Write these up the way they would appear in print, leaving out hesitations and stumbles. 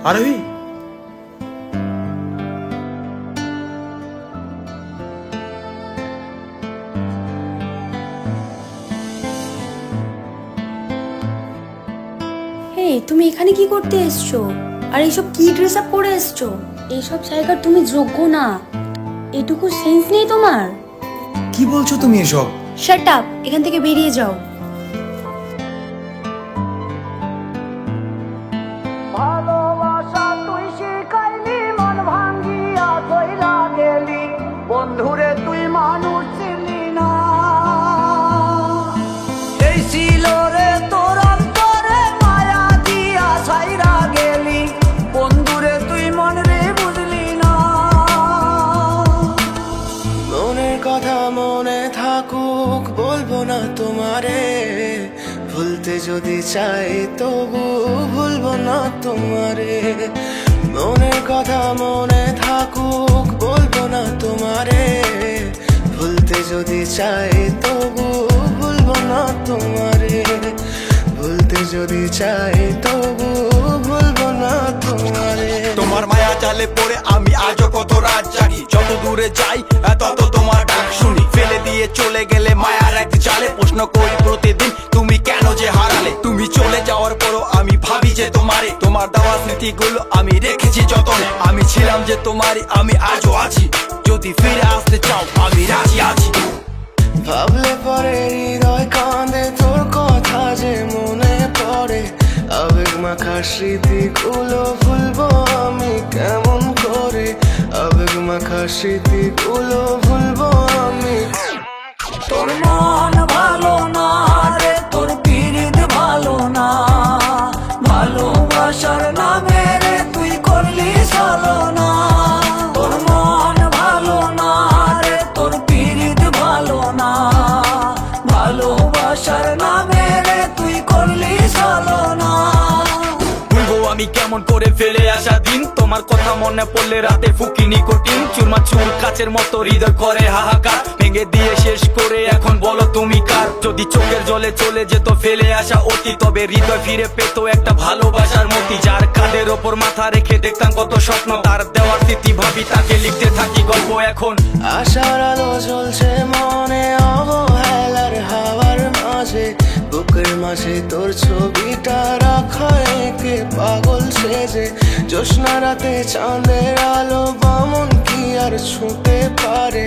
আরোহী, তুমি এখানে কি করতে এসছো? আর এইসব কি ড্রেস আপ পরে এসছো? এইসব জায়গার তুমি যোগ্য না। এটুকু সেন্স নেই তোমার? কি বলছো তুমি এসব? শাট আপ, এখান থেকে বেরিয়ে যাও। ভালোবাসা তুই শিখাইলি, মন ভাঙ্গিয়া কইরা গেলি, বন্ধুরে তুই মানুষ ছিলি না। এই ছিল রে তোর অন্তরে মায়া দিয়া ছাইরা গেলি, বন্ধুরে তুই মন রে বুঝলি না। মনের কথা মনে থাকুক, বলবো না তোমারে, ভুলতে যদি চাই তবু ভুলবো না তোমারে। মনের কথা মনে থাকুক, বলবো না তোমারে, ভুলতে যদি চাই তবু ভুলবো না তোমারে। ভুলতে যদি চাই তবু ভুলবো না তোমারে। তোমার মায়া জালে পড়ে আমি আজও কত রাত জাগি, যত দূরে যাই তত তোমার ডাক শুনি। ফেলে দিয়ে চলে গেলে মায়ার এক জালে, প্রশ্ন করি প্রতিদিন তুমি কেন যে হারালে। তুমি চলে যাওয়ার পরও আমি ভাবি যে তোমারে, তোমার দেওয়া স্মৃতিগুলো আমি রেখেছি যতনে। আমি ছিলাম যে তোমারই, আমি আজও আছি, যদি ফিরে আসতে চাও আমি রাজি আছি। ভাবলে পরে হৃদয় কাঁদে, তোর কথা যে মনে পড়ে। আবেগ মাখা স্মৃতিগুলো ভুলবো আমি কেমন করে। আবেগ মাখা স্মৃতিগুলো ভুলবো আমি। তোর মন ভালো না রে, তোর পীড়িত ভালো না। ভালোবাসার নামে রে তুই করলি ছলনা। তোর মন ভালো না রে, তোর পীড়িত ভালো না। ভালোবাসার নামে রে তুই করলি ছলনা। ভুলবো আমি কেমন করে ফেলে আসা দিন, তোমার কথা মনে পড়লে রাতে ফুকি নিকোটিন। চুরমা চুর কাচের মতো হৃদয় করে হাহাকার, ভেঙে দিয়ে শেষ করে এখন বলো তুমি কার। যদি চোখের জলে চলে যেত ফেলে আসা অতি, তবে হৃদয় ফিরে পেত একটা ভালোবাসার মতি। যার কাঁধের ওপর মাথা রেখে দেখতাম কত স্বপ্ন, তার দেওয়ার স্মৃতি ভাবি তাকে লিখতে থাকি গল্প এখন। আশার আলো জ্বলছে মনে অবহেলার হাওয়ার মাঝে। বুকের মাঝে তোর ছবিটা রাখা একে পাগল সেজে। জ্যোৎস্না রাতে চাঁদের আলো বামন কি আর ছুঁতে পারে।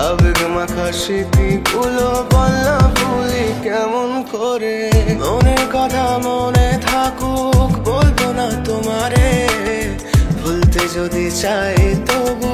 আবেগ মাখা স্মৃতিগুলো বললা ভুলি কেমন করে। মনের কথা মনে থাকুক, বলবো না তোমারে, ভুলতে যদি চাই তবু